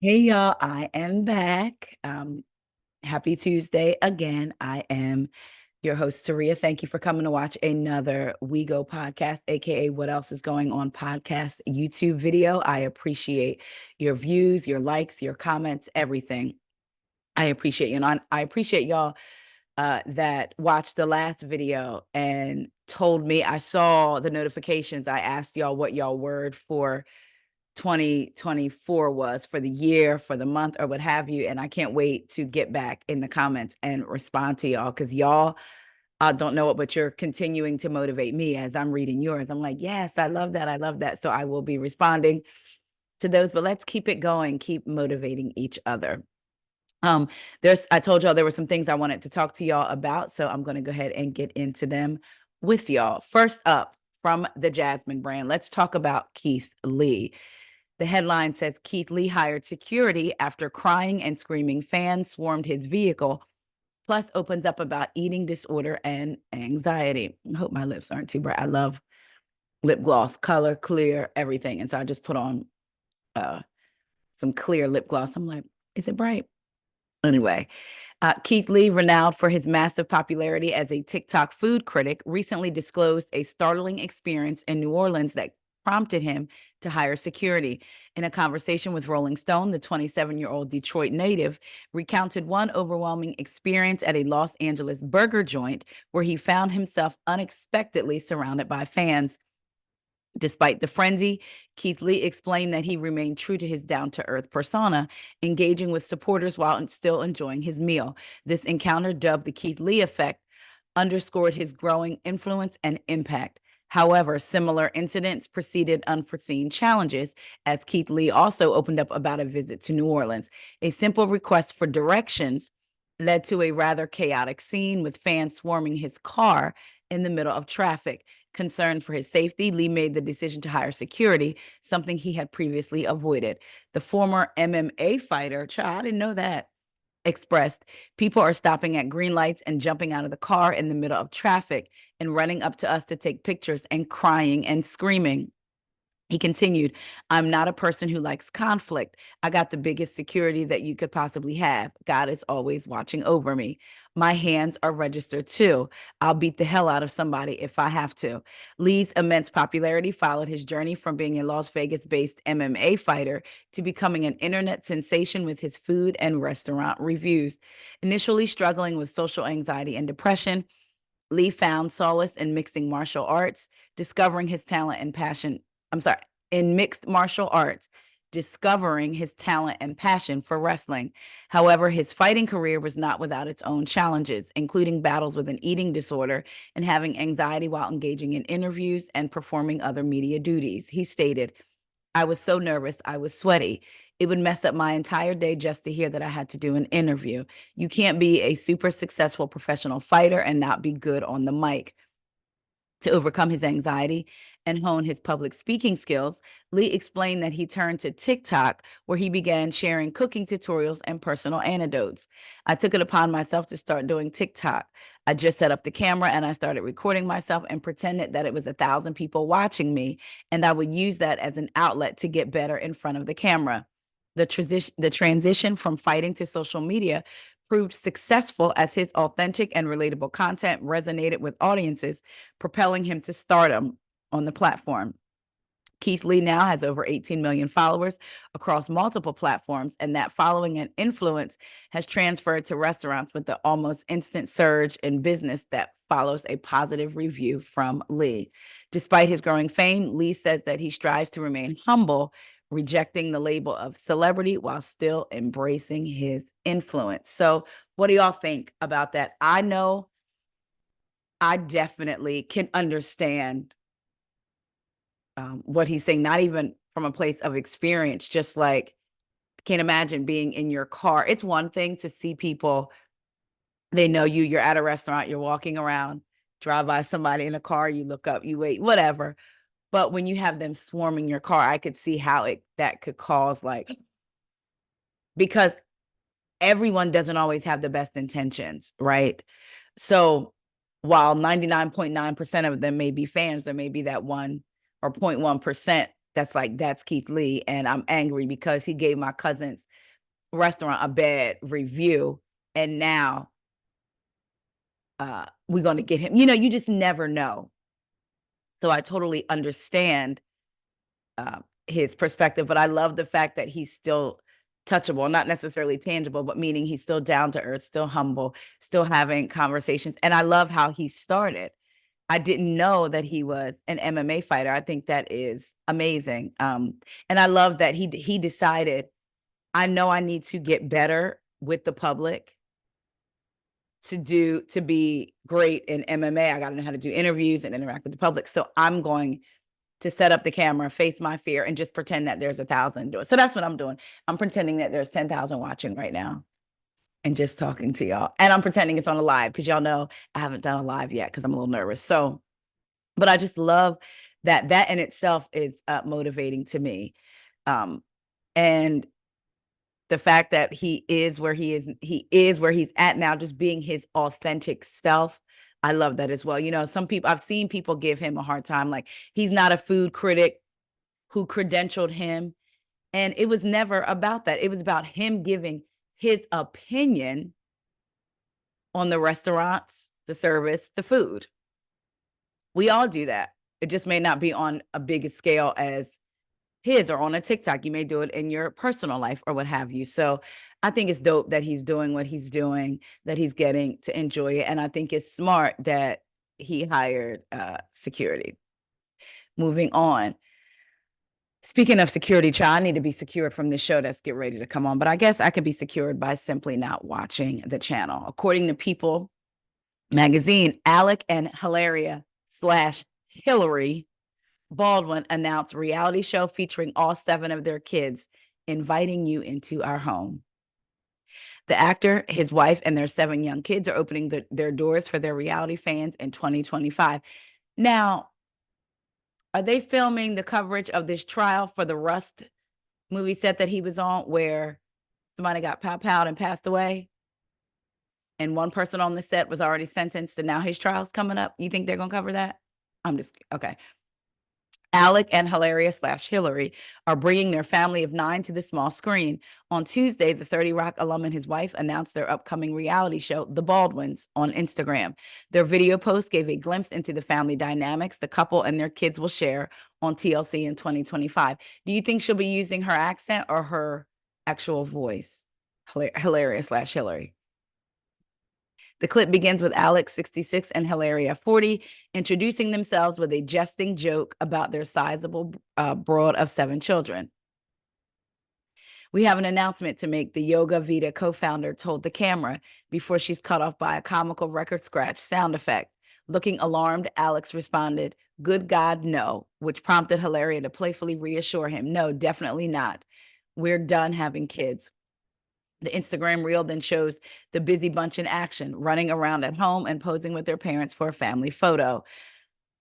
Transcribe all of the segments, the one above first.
Hey y'all, I am back. Happy Tuesday again. I am your host, Taria. Thank you for coming to watch another WeGo podcast, aka What Else Is Going On podcast YouTube video. I appreciate your views, your likes, your comments, everything. I appreciate you. And I appreciate y'all that watched the last video and told me. I saw the notifications. I asked y'all what y'all word for 2024 was, for the year, for the month, or what have you. And I can't wait to get back in the comments and respond to y'all, because y'all don't know it, but you're continuing to motivate me as I'm reading yours. I'm like, yes, I love that. I love that. So I will be responding to those, but let's keep it going, keep motivating each other. I told y'all there were some things I wanted to talk to y'all about, so I'm going to go ahead and get into them with y'all. First up, from the Jasmine brand, let's talk about Keith Lee. The headline says Keith Lee hired security after crying and screaming fans swarmed his vehicle, plus opens up about eating disorder and anxiety. I hope my lips aren't too bright. I love lip gloss, color, clear, everything. And so I just put on some clear lip gloss. I'm like, is it bright? Anyway, Keith Lee, renowned for his massive popularity as a TikTok food critic, recently disclosed a startling experience in New Orleans that prompted him to hire security. In a conversation with Rolling Stone, the 27-year-old Detroit native recounted one overwhelming experience at a Los Angeles burger joint where he found himself unexpectedly surrounded by fans. Despite the frenzy, Keith Lee explained that he remained true to his down to earth persona, engaging with supporters while still enjoying his meal. This encounter, dubbed the Keith Lee effect, underscored his growing influence and impact. However, similar incidents preceded unforeseen challenges, as Keith Lee also opened up about a visit to New Orleans. A simple request for directions led to a rather chaotic scene with fans swarming his car in the middle of traffic. Concerned for his safety, Lee made the decision to hire security, something he had previously avoided. The former MMA fighter, I didn't know that, expressed, people are stopping at green lights and jumping out of the car in the middle of traffic and running up to us to take pictures and crying and screaming. He continued, I'm not a person who likes conflict. I got the biggest security that you could possibly have. God is always watching over me. My hands are registered too. I'll beat the hell out of somebody if I have to. Lee's immense popularity followed his journey from being a Las Vegas based MMA fighter to becoming an internet sensation with his food and restaurant reviews. Initially struggling with social anxiety and depression, Lee found solace in mixing martial arts, discovering his talent and passion. I'm sorry, in mixed martial arts, discovering his talent and passion for wrestling. However, his fighting career was not without its own challenges, including battles with an eating disorder and having anxiety while engaging in interviews and performing other media duties. He stated, I was so nervous, I was sweaty. It would mess up my entire day just to hear that I had to do an interview. You can't be a super successful professional fighter and not be good on the mic. To overcome his anxiety and hone his public speaking skills, Lee explained that he turned to TikTok, where he began sharing cooking tutorials and personal anecdotes. I took it upon myself to start doing TikTok. I just set up the camera and I started recording myself and pretended that it was 1,000 people watching me, and I would use that as an outlet to get better in front of the camera. The transition from fighting to social media proved successful as his authentic and relatable content resonated with audiences, propelling him to stardom on the platform. Keith Lee now has over 18 million followers across multiple platforms, and that following and influence has transferred to restaurants with the almost instant surge in business that follows a positive review from Lee. Despite his growing fame, Lee says that he strives to remain humble, rejecting the label of celebrity while still embracing his influence. So, what do y'all think about that? I know I definitely can understand what he's saying, not even from a place of experience, just like, can't imagine being in your car. It's one thing to see people, they know you, you're at a restaurant, you're walking around, drive by somebody in a car, you look up, you wait, whatever. But when you have them swarming your car, I could see how that could cause, like, because everyone doesn't always have the best intentions, right? So while 99.9% of them may be fans, there may be that 1 or 0.1% that's Keith Lee, and I'm angry because he gave my cousin's restaurant a bad review, and now we're going to get him. You just never know. So I totally understand his perspective, but I love the fact that he's still touchable, not necessarily tangible, but meaning he's still down to earth, still humble, still having conversations. And I love how he started. I didn't know that he was an MMA fighter. I think that is amazing. And I love that he decided, I know I need to get better with the public to be great in MMA. I got to know how to do interviews and interact with the public. So I'm going to set up the camera, face my fear, and just pretend that there's 1,000 doors. So that's what I'm doing. I'm pretending that there's 10,000 watching right now and just talking to y'all. And I'm pretending it's on a live because y'all know I haven't done a live yet because I'm a little nervous. So, but I just love that in itself is motivating to me. And the fact that he is where he's at now, just being his authentic self. I love that as well. I've seen people give him a hard time, like he's not a food critic who credentialed him. And it was never about that. It was about him giving his opinion on the restaurants, the service, the food. We all do that. It just may not be on a big scale as his or on a TikTok. You may do it in your personal life or what have you. So I think it's dope that he's doing what he's doing, that he's getting to enjoy it. And I think it's smart that he hired security. Moving on. Speaking of security, child, I need to be secured from this show that's get ready to come on. But I guess I could be secured by simply not watching the channel. According to People magazine, Alec and Hilaria/Hillary Baldwin announced reality show featuring all 7 of their kids, inviting you into our home. The actor, his wife, and their 7 young kids are opening their doors for their reality fans in 2025. Now, are they filming the coverage of this trial for the Rust movie set that he was on where somebody got pow-powed and passed away? And one person on the set was already sentenced and now his trial's coming up? You think they're going to cover that? Okay. Alec and Hilaria/Hillary are bringing their family of 9 to the small screen. On Tuesday, the 30 Rock alum and his wife announced their upcoming reality show, The Baldwins, on Instagram. Their video post gave a glimpse into the family dynamics the couple and their kids will share on TLC in 2025. Do you think she'll be using her accent or her actual voice? Hilaria/Hillary. The clip begins with Alex, 66, and Hilaria, 40, introducing themselves with a jesting joke about their sizable brood of 7 children. We have an announcement to make, the Yoga Vita co-founder told the camera before she's cut off by a comical record scratch sound effect. Looking alarmed, Alex responded, "Good God, no," which prompted Hilaria to playfully reassure him, "No, definitely not. We're done having kids." The Instagram reel then shows the busy bunch in action, running around at home and posing with their parents for a family photo.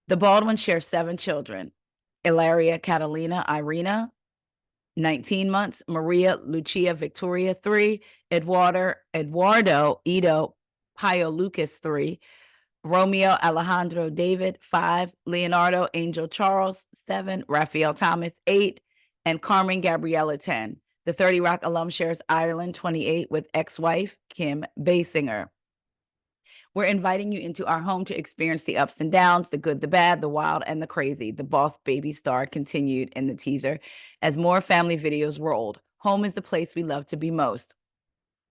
The Baldwins share 7 children: Ilaria Catalina Irina, 19 months; Maria Lucia Victoria, 3; Eduardo Ido Pio Lucas, 3; Romeo Alejandro David, 5; Leonardo Angel Charles, 7; Raphael Thomas, 8; and Carmen Gabriella, 10. The 30 Rock alum shares Ireland, 28, with ex-wife Kim Basinger. We're inviting you into our home to experience the ups and downs, the good, the bad, the wild, and the crazy, the Boss Baby star continued in the teaser as more family videos rolled. Home is the place we love to be most.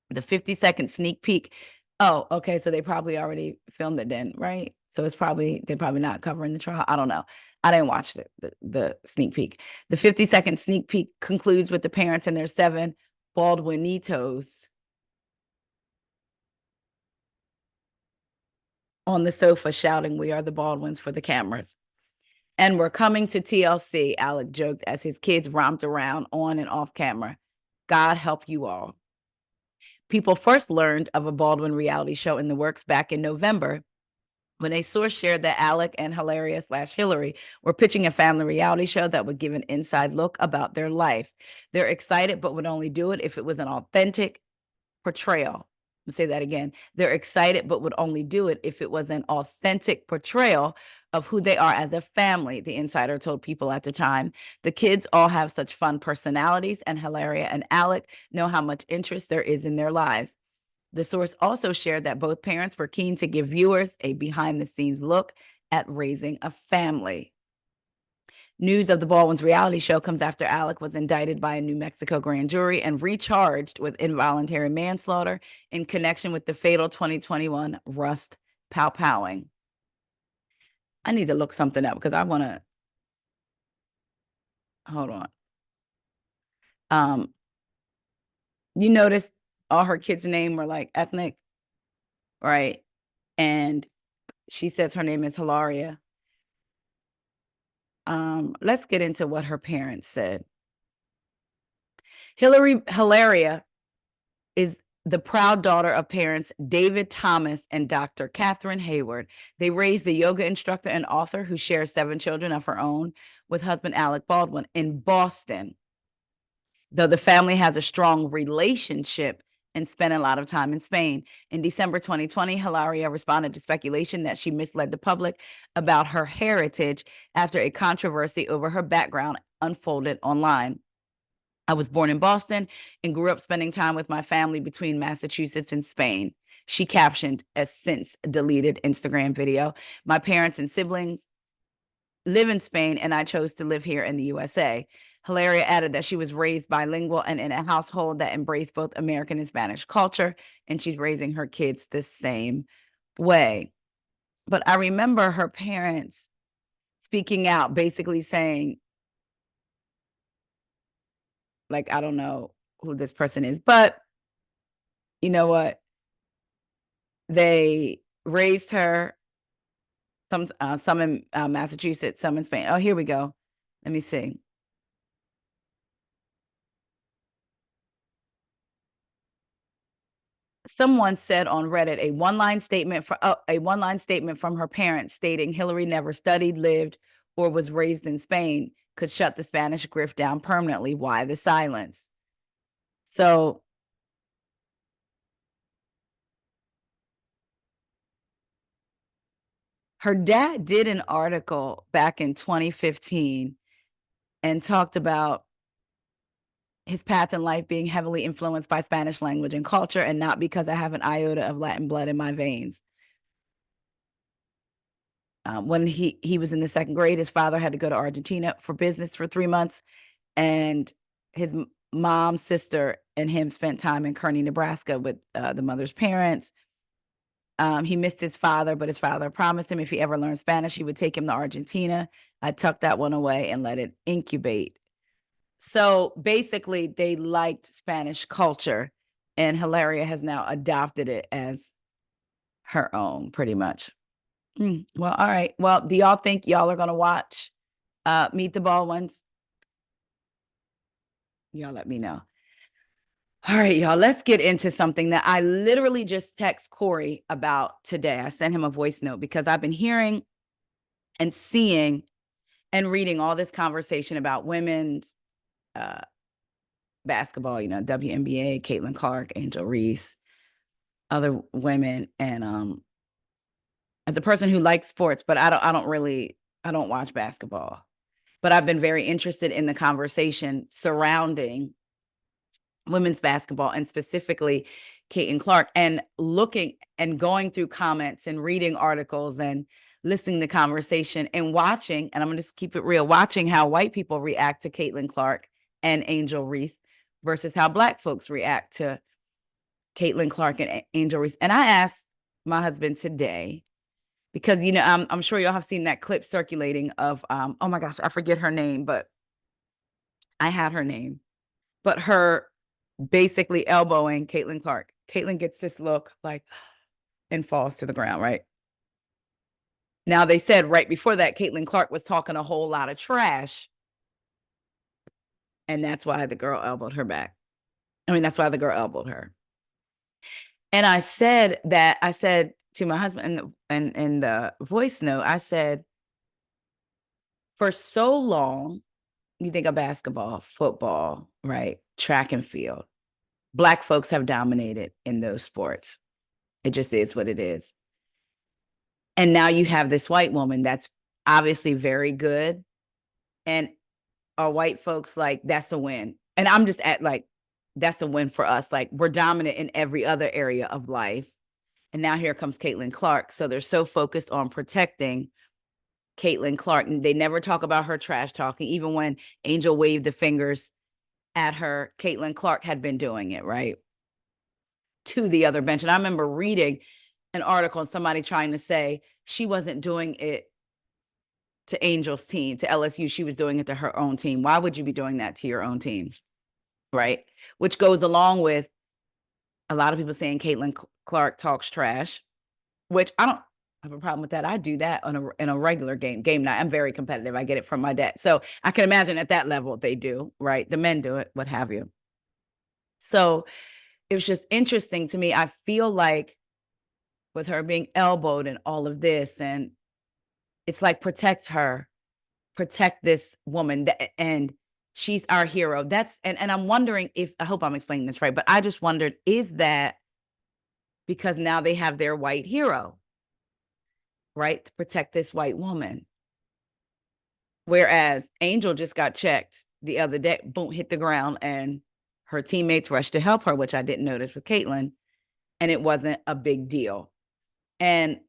The 50-second sneak peek. Oh, okay, so they probably already filmed it then, right? So they're probably not covering the trial. I don't know. I didn't watch the sneak peek. The 50-second sneak peek concludes with the parents and their 7 Baldwinitos on the sofa shouting, "We are the Baldwins," for the cameras. "And we're coming to TLC," Alec joked as his kids romped around on and off camera. "God help you all." People first learned of a Baldwin reality show in the works back in November when a source shared that Alec and Hilaria/Hillary were pitching a family reality show that would give an inside look about their life. They're excited, but would only do it if it was an authentic portrayal. I'll say that again. They're excited, but would only do it if it was an authentic portrayal of who they are as a family, the insider told People at the time. The kids all have such fun personalities, and Hilaria and Alec know how much interest there is in their lives. The source also shared that both parents were keen to give viewers a behind-the-scenes look at raising a family. News of the Baldwin's reality show comes after Alec was indicted by a New Mexico grand jury and recharged with involuntary manslaughter in connection with the fatal 2021 Rust powwowing. I need to look something up because I want to. Hold on. You notice all her kids' name were like ethnic, right? And she says her name is Hilaria. Let's get into what her parents said. Hilaria is the proud daughter of parents David Thomas and Dr. Catherine Hayward. They raised the yoga instructor and author who shares 7 children of her own with husband Alec Baldwin in Boston. Though the family has a strong relationship and spent a lot of time in Spain. In December 2020, Hilaria responded to speculation that she misled the public about her heritage after a controversy over her background unfolded online. I was born in Boston and grew up spending time with my family between Massachusetts and Spain. She captioned a since deleted Instagram video. My parents and siblings live in Spain, and I chose to live here in the USA. Hilaria added that she was raised bilingual and in a household that embraced both American and Spanish culture, and she's raising her kids the same way. But I remember her parents speaking out, basically saying, like, I don't know who this person is, but you know what? They raised her, some in Massachusetts, some in Spain. Oh, here we go. Let me see. Someone said on Reddit a one-line statement from her parents stating Hillary never studied, lived, or was raised in Spain could shut the Spanish grift down permanently. Why the silence? So her dad did an article back in 2015 and talked about his path in life being heavily influenced by Spanish language and culture, and not because I have an iota of Latin blood in my veins. When he was in the 2nd grade, his father had to go to Argentina for business for 3 months, and his mom, sister, and him spent time in Kearney, Nebraska with the mother's parents. He missed his father, but his father promised him if he ever learned Spanish, he would take him to Argentina. I tucked that one away and let it incubate. So basically, they liked Spanish culture, and Hilaria has now adopted it as her own, pretty much. Well, all right. Well, do y'all think y'all are going to watch Meet the Baldwins? Y'all let me know. All right, y'all, let's get into something that I literally just text Corey about today. I sent him a voice note because I've been hearing and seeing and reading all this conversation about women's basketball, WNBA, Caitlin Clark, Angel Reese, other women. And as a person who likes sports, but I don't watch basketball. But I've been very interested in the conversation surrounding women's basketball and specifically Caitlin Clark, and looking and going through comments and reading articles and listening to conversation and watching, and I'm going to just keep it real, watching how white people react to Caitlin Clark and Angel Reese versus how Black folks react to Caitlin Clark and Angel Reese. And I asked my husband today, because, I'm sure y'all have seen that clip circulating of, oh my gosh, I forget her name, but I had her name, but her basically elbowing Caitlin Clark. Caitlin gets this look like and falls to the ground, right? Now, they said right before that, Caitlin Clark was talking a whole lot of trash, and that's why the girl elbowed her back. That's why the girl elbowed her. And I said to my husband in the voice note, I said, for so long, you think of basketball, football, right? Track and field. Black folks have dominated in those sports. It just is what it is. And now you have this white woman that's obviously very good. And are white folks like, that's a win? And I'm just at like, that's a win for us. Like, we're dominant in every other area of life. And now here comes Caitlin Clark. So they're so focused on protecting Caitlin Clark. And they never talk about her trash talking. Even when Angel waved the fingers at her, Caitlin Clark had been doing it, right? To the other bench. And I remember reading an article and somebody trying to say she wasn't doing it to Angel's team, to LSU. She was doing it to her own team. Why would you be doing that to your own team? Right? Which goes along with a lot of people saying Caitlin Clark talks trash, which I don't have a problem with that. I do that in a regular game night. I'm very competitive. I get it from my dad. So I can imagine at that level they do, right? The men do it, what have you. So it was just interesting to me. I feel like with her being elbowed and all of this, and it's like, protect her, protect this woman, and she's our hero. That's and I'm wondering if, I hope I'm explaining this right, but I just wondered, is that because now they have their white hero, right, to protect this white woman? Whereas Angel just got checked the other day, boom, hit the ground, and her teammates rushed to help her, which I didn't notice with Caitlin, and it wasn't a big deal. And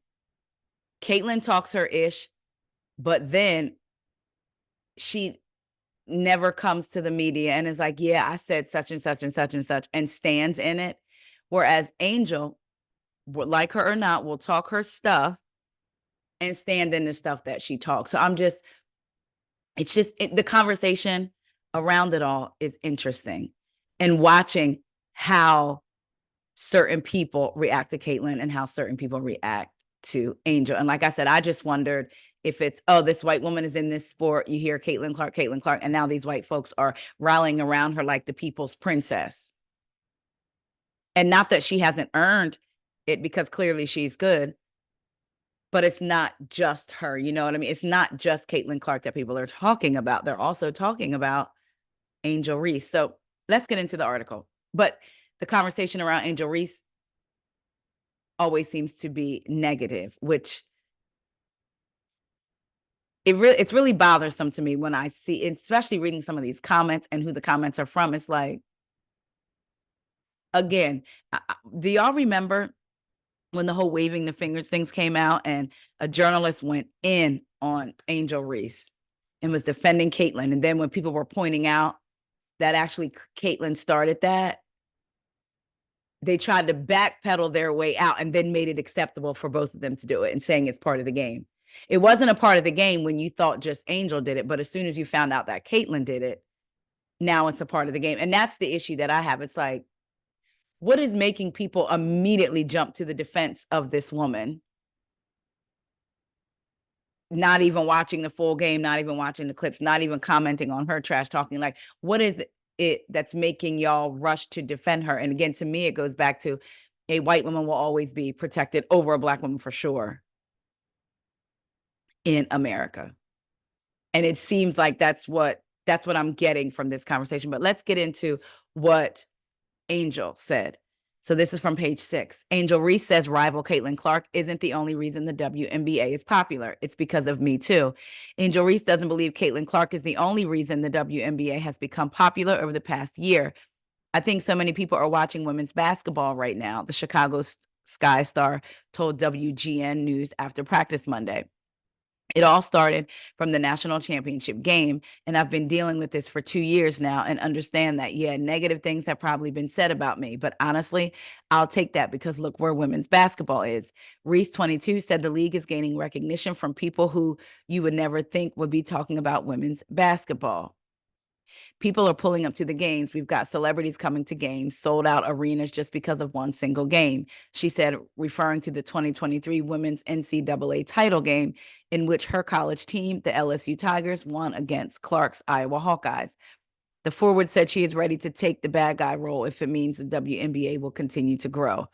Caitlin talks her ish, but then she never comes to the media and is like, yeah, I said such and such and such and such, and stands in it. Whereas Angel, like her or not, will talk her stuff and stand in the stuff that she talks. So it's just the conversation around it all is interesting, and watching how certain people react to Caitlin and how certain people react to Angel. And like I said, I just wondered if it's, oh, this white woman is in this sport. You hear Caitlin Clark, and now these white folks are rallying around her like the people's princess. And not that she hasn't earned it, because clearly she's good, but it's not just her. You know what I mean? It's not just Caitlin Clark that people are talking about. They're also talking about Angel Reese. So let's get into the article. But the conversation around Angel Reese always seems to be negative, which it's really bothersome to me when I see, especially reading some of these comments and who the comments are from. It's like, again, do y'all remember when the whole waving the fingers things came out and a journalist went in on Angel Reese and was defending Caitlin? And then when people were pointing out that actually Caitlin started that, they tried to backpedal their way out and then made it acceptable for both of them to do it and saying it's part of the game. It wasn't a part of the game when you thought just Angel did it, but as soon as you found out that Caitlin did it, now it's a part of the game. And that's the issue that I have. It's like, what is making people immediately jump to the defense of this woman? Not even watching the full game, not even watching the clips, not even commenting on her trash talking. Like, what is it that's making y'all rush to defend her? And again, to me, it goes back to a white woman will always be protected over a black woman for sure in America. And it seems like that's what I'm getting from this conversation. But let's get into what Angel said. So this is from page 6. Angel Reese says rival Caitlin Clark isn't the only reason the WNBA is popular. It's because of Me Too. Angel Reese doesn't believe Caitlin Clark is the only reason the WNBA has become popular over the past year. I think so many people are watching women's basketball right now, the Chicago Sky Star told WGN News after practice Monday. It all started from the national championship game, and I've been dealing with this for 2 years now and understand that, yeah, negative things have probably been said about me, but honestly, I'll take that because look where women's basketball is. Reese, 22, said the league is gaining recognition from people who you would never think would be talking about women's basketball. People are pulling up to the games. We've got celebrities coming to games, sold out arenas just because of one single game, she said, referring to the 2023 women's NCAA title game in which her college team, the LSU Tigers, won against Clark's Iowa Hawkeyes. The forward said she is ready to take the bad guy role if it means the WNBA will continue to grow.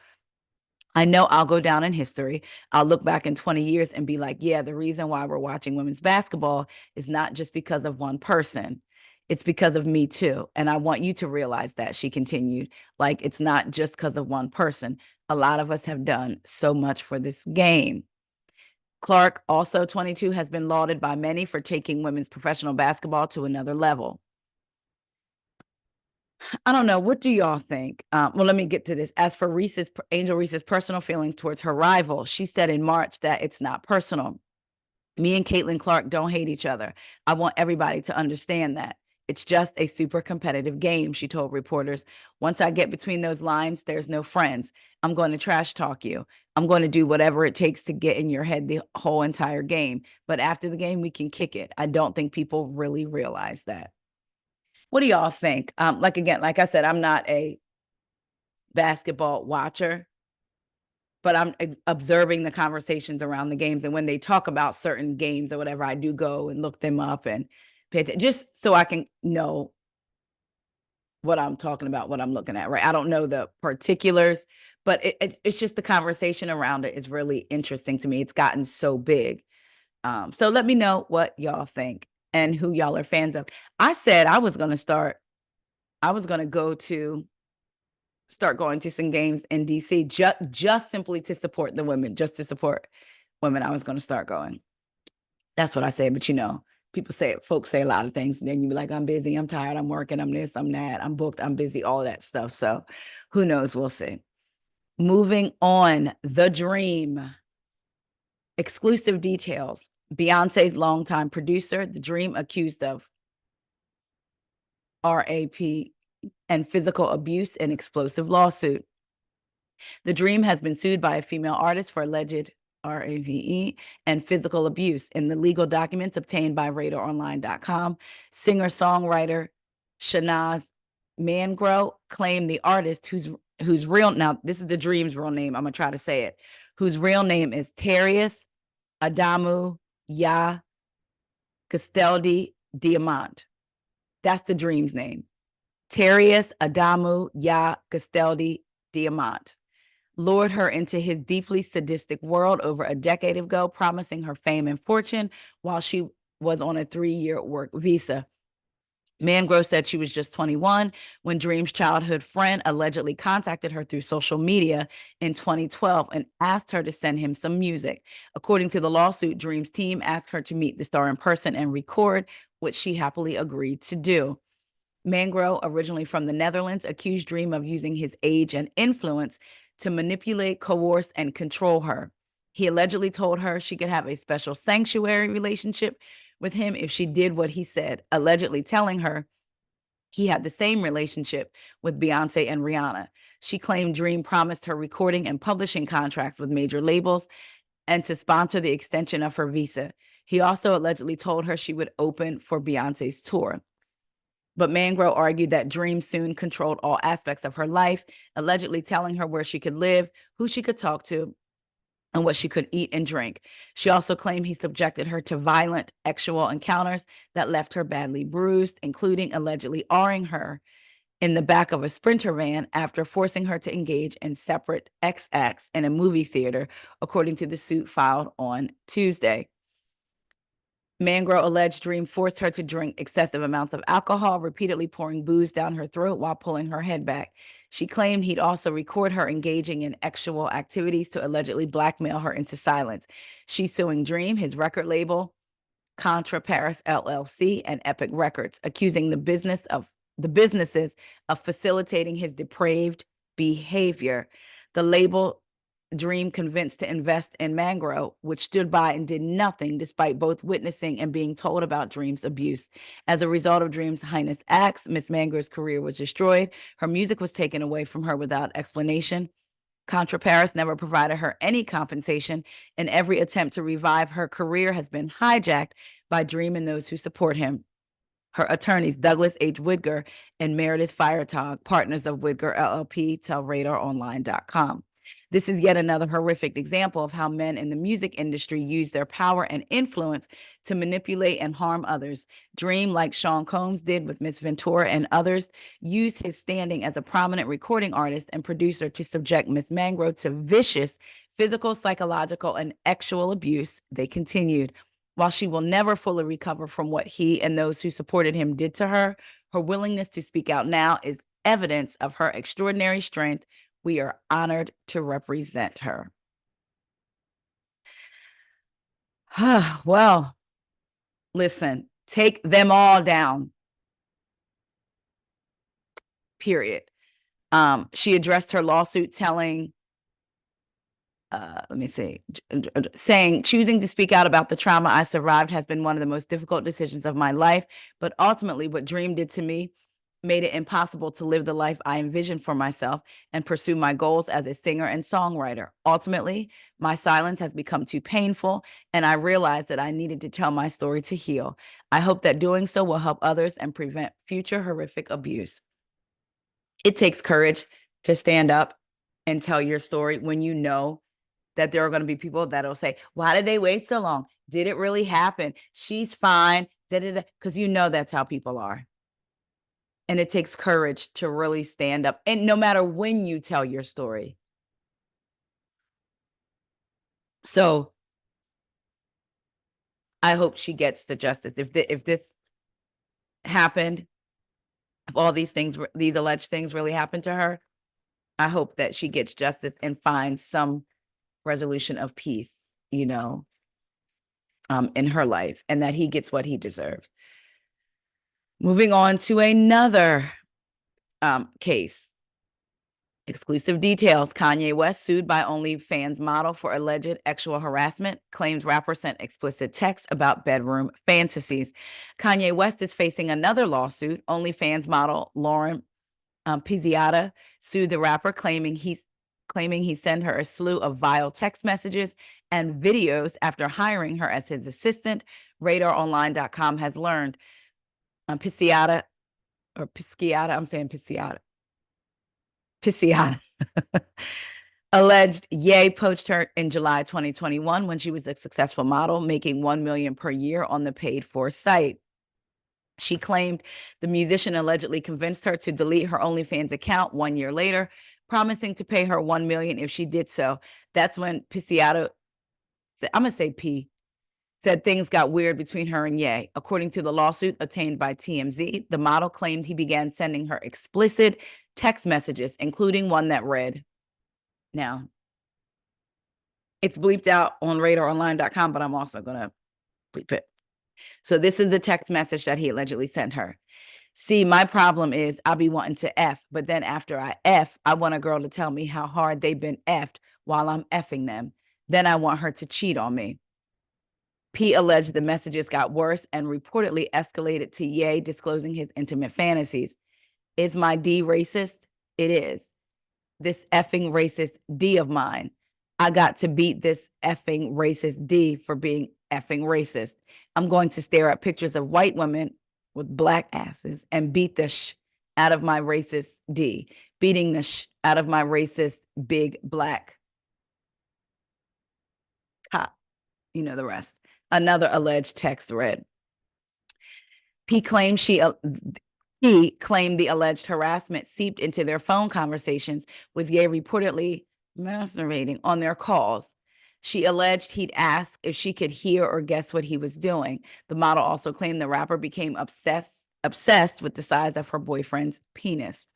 I know I'll go down in history. I'll look back in 20 years and be like, yeah, the reason why we're watching women's basketball is not just because of one person. It's because of Me Too. And I want you to realize that, she continued. Like, it's not just because of one person. A lot of us have done so much for this game. Clark, also 22, has been lauded by many for taking women's professional basketball to another level. I don't know. What do y'all think? Well, let me get to this. As for Angel Reese's personal feelings towards her rival, she said in March that it's not personal. Me and Caitlin Clark don't hate each other. I want everybody to understand that. It's just a super competitive game, she told reporters. Once I get between those lines, there's no friends. I'm going to trash talk you. I'm going to do whatever it takes to get in your head the whole entire game. But after the game, we can kick it. I don't think people really realize that. What do y'all think? Like I said, I'm not a basketball watcher, but I'm observing the conversations around the games. And when they talk about certain games or whatever, I do go and look them up and pay attention just so I can know what I'm talking about, what I'm looking at, right? I don't know the particulars, but it's just the conversation around it is really interesting to me. It's gotten so big. So let me know what y'all think and who y'all are fans of. I said I was going to start, I was going to start going to some games in DC just simply to support the women, just to support women. I was going to start going. That's what I say. But folks say a lot of things, and then you be like, I'm busy, I'm tired, I'm working, I'm this, I'm that, I'm booked, I'm busy, all that stuff. So who knows? We'll see. Moving on, The Dream. Exclusive details. Beyonce's longtime producer, The Dream, accused of RAP and physical abuse in explosive lawsuit. The Dream has been sued by a female artist for alleged RAVE and physical abuse. In the legal documents obtained by RadarOnline.com, singer-songwriter Shanaz Mangro claimed the artist whose real, now this is The Dream's real name, I'm gonna try to say it, whose real name is Terius Adamu Ya Casteldi Diamant. That's The Dream's name. Terius Adamu Ya Casteldi Diamant lured her into his deeply sadistic world over a decade ago, promising her fame and fortune while she was on a 3-year work visa. Mangro said she was just 21 when Dream's childhood friend allegedly contacted her through social media in 2012 and asked her to send him some music. According to the lawsuit, Dream's team asked her to meet the star in person and record, which she happily agreed to do. Mangro, originally from the Netherlands, accused Dream of using his age and influence to manipulate, coerce, and control her. He allegedly told her she could have a special sanctuary relationship with him if she did what he said, allegedly telling her he had the same relationship with Beyonce and Rihanna. She claimed Dream promised her recording and publishing contracts with major labels and to sponsor the extension of her visa. He also allegedly told her she would open for Beyonce's tour. But Mangro argued that Dream soon controlled all aspects of her life, allegedly telling her where she could live, who she could talk to, and what she could eat and drink. She also claimed he subjected her to violent sexual encounters that left her badly bruised, including allegedly awing her in the back of a Sprinter van after forcing her to engage in separate sex acts in a movie theater, according to the suit filed on Tuesday. Mangro alleged Dream forced her to drink excessive amounts of alcohol, repeatedly pouring booze down her throat while pulling her head back. She claimed he'd also record her engaging in sexual activities to allegedly blackmail her into silence. She's suing Dream, his record label, Contra Paris LLC, and Epic Records, accusing the businesses of facilitating his depraved behavior. The label Dream convinced to invest in Mangro, which stood by and did nothing despite both witnessing and being told about Dream's abuse. As a result of Dream's heinous acts, Miss Mangro's career was destroyed. Her music was taken away from her without explanation. Contra Paris never provided her any compensation, and every attempt to revive her career has been hijacked by Dream and those who support him. Her attorneys, Douglas H. Whitger and Meredith Firetog, partners of Whitger LLP, tell RadarOnline.com. This is yet another horrific example of how men in the music industry use their power and influence to manipulate and harm others. Dream, like Sean Combs did with Miss Ventura and others, used his standing as a prominent recording artist and producer to subject Miss Mangro to vicious physical, psychological, and sexual abuse. They continued. While she will never fully recover from what he and those who supported him did to her, her willingness to speak out now is evidence of her extraordinary strength. We are honored to represent her. Well, listen, take them all down, period. She addressed her lawsuit telling, let me see, saying, choosing to speak out about the trauma I survived has been one of the most difficult decisions of my life. But ultimately, what Dream did to me made it impossible to live the life I envisioned for myself and pursue my goals as a singer and songwriter. Ultimately, my silence has become too painful, and I realized that I needed to tell my story to heal. I hope that doing so will help others and prevent future horrific abuse. It takes courage to stand up and tell your story when you know that there are going to be people that'll say, why did they wait so long? Did it really happen? She's fine. Because you know that's how people are. And it takes courage to really stand up. And no matter when you tell your story. So I hope she gets the justice. If this happened, if all these things, these alleged things really happened to her, I hope that she gets justice and finds some resolution of peace, in her life, and that he gets what he deserves. Moving on to another case. Exclusive details. Kanye West sued by OnlyFans model for alleged sexual harassment, claims rapper sent explicit texts about bedroom fantasies. Kanye West is facing another lawsuit. OnlyFans model Lauren Pizziata sued the rapper, claiming he sent her a slew of vile text messages and videos after hiring her as his assistant. RadarOnline.com has learned Pizziata, I'm saying Pizziata, alleged Ye poached her in July 2021 when she was a successful model, making $1 million per year on the paid-for site. She claimed the musician allegedly convinced her to delete her OnlyFans account 1 year later, promising to pay her $1 million if she did so. That's when Pizziata, I'm gonna say P, said things got weird between her and Ye. According to the lawsuit obtained by TMZ, the model claimed he began sending her explicit text messages, including one that read, now, it's bleeped out on radaronline.com, but I'm also going to bleep it. So this is the text message that he allegedly sent her. See, my problem is I'll be wanting to F, but then after I F, I want a girl to tell me how hard they've been F'd while I'm F'ing them. Then I want her to cheat on me. P alleged the messages got worse and reportedly escalated to Ye disclosing his intimate fantasies. Is my D racist? It is. This effing racist D of mine. I got to beat this effing racist D for being effing racist. I'm going to stare at pictures of white women with black asses and beat the out of my racist D, beating the out of my racist big black cop. You know the rest. Another alleged text read. He claimed he claimed the alleged harassment seeped into their phone conversations, with Ye reportedly masturbating on their calls. She alleged he'd ask if she could hear or guess what he was doing. The model also claimed the rapper became obsessed with the size of her boyfriend's penis.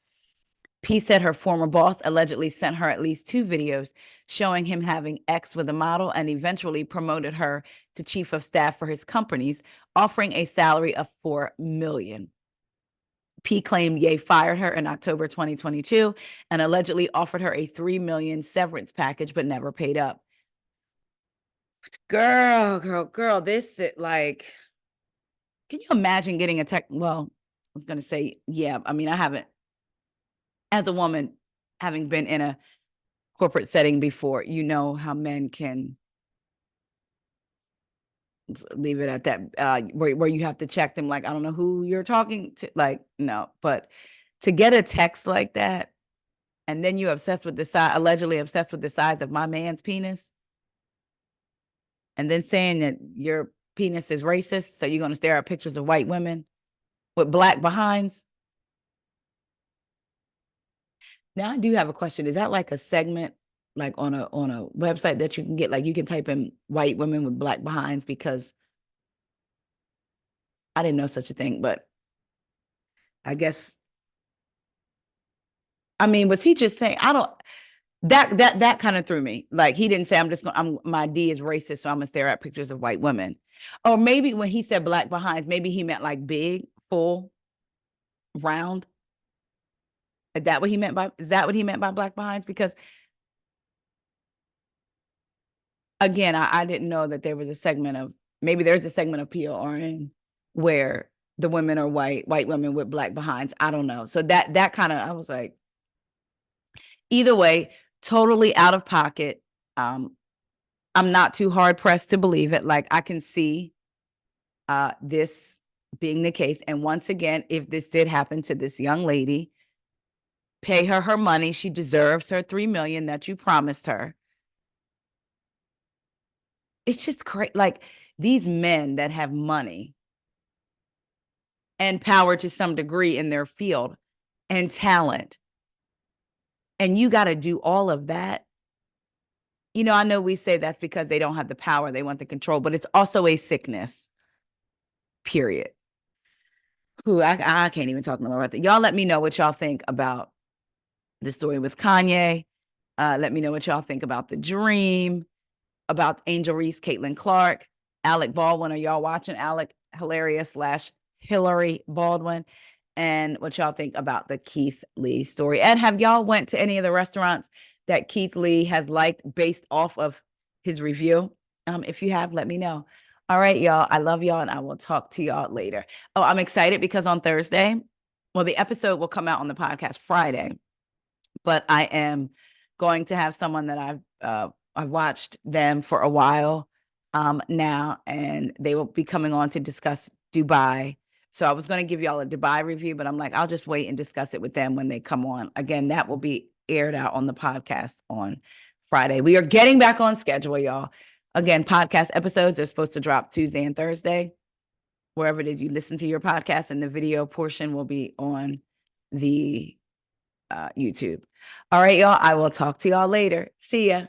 P said her former boss allegedly sent her at least 2 videos showing him having sex with a model and eventually promoted her to chief of staff for his companies, offering a salary of $4 million. P claimed Ye fired her in October 2022 and allegedly offered her a $3 million severance package, but never paid up. Girl, this is like, can you imagine getting well, I was going to say, yeah, I mean, I haven't, as a woman, having been in a corporate setting before, you know how men can leave it at that, where you have to check them, like, I don't know who you're talking to, like, no, but to get a text like that, and then you're allegedly obsessed with the size of my man's penis, and then saying that your penis is racist, so you're going to stare at pictures of white women with black behinds. Now, I do have a question. Is that like a segment, like on a website that you can get? Like you can type in white women with black behinds, because I didn't know such a thing, but I guess, I mean, was he just saying, That kind of threw me. Like, he didn't say, my D is racist, so I'm gonna stare at pictures of white women. Or maybe when he said black behinds, maybe he meant like big, full, round. Is that what he meant by black behinds? Because again, I didn't know that there was a segment of, maybe there's a segment of PRN where the women are white women with black behinds. I don't know. So that kind of, I was like, either way, totally out of pocket. I'm not too hard pressed to believe it. Like, I can see this being the case. And once again, if this did happen to this young lady, pay her her money. She deserves her $3 million that you promised her. It's just crazy. Like, these men that have money and power to some degree in their field and talent, and you got to do all of that. You know, I know we say that's because they don't have the power, they want the control, but it's also a sickness, period. Ooh, I can't even talk no more about that. Y'all let me know what y'all think about the story with Kanye. Let me know what y'all think about The Dream, about Angel Reese, Caitlin Clark, Alec Baldwin. Are y'all watching Alec Hilarious / Hillary Baldwin? And what y'all think about the Keith Lee story. And have y'all went to any of the restaurants that Keith Lee has liked based off of his review? If you have, let me know. All right, y'all. I love y'all, and I will talk to y'all later. Oh, I'm excited because on Thursday, well, the episode will come out on the podcast Friday, but I am going to have someone that I've watched them for a while now, and they will be coming on to discuss Dubai. So I was going to give y'all a Dubai review, but I'm like, I'll just wait and discuss it with them when they come on. Again, that will be aired out on the podcast on Friday. We are getting back on schedule, y'all. Again, podcast episodes are supposed to drop Tuesday and Thursday, wherever it is you listen to your podcast, and the video portion will be on the YouTube. All right, y'all. I will talk to y'all later. See ya.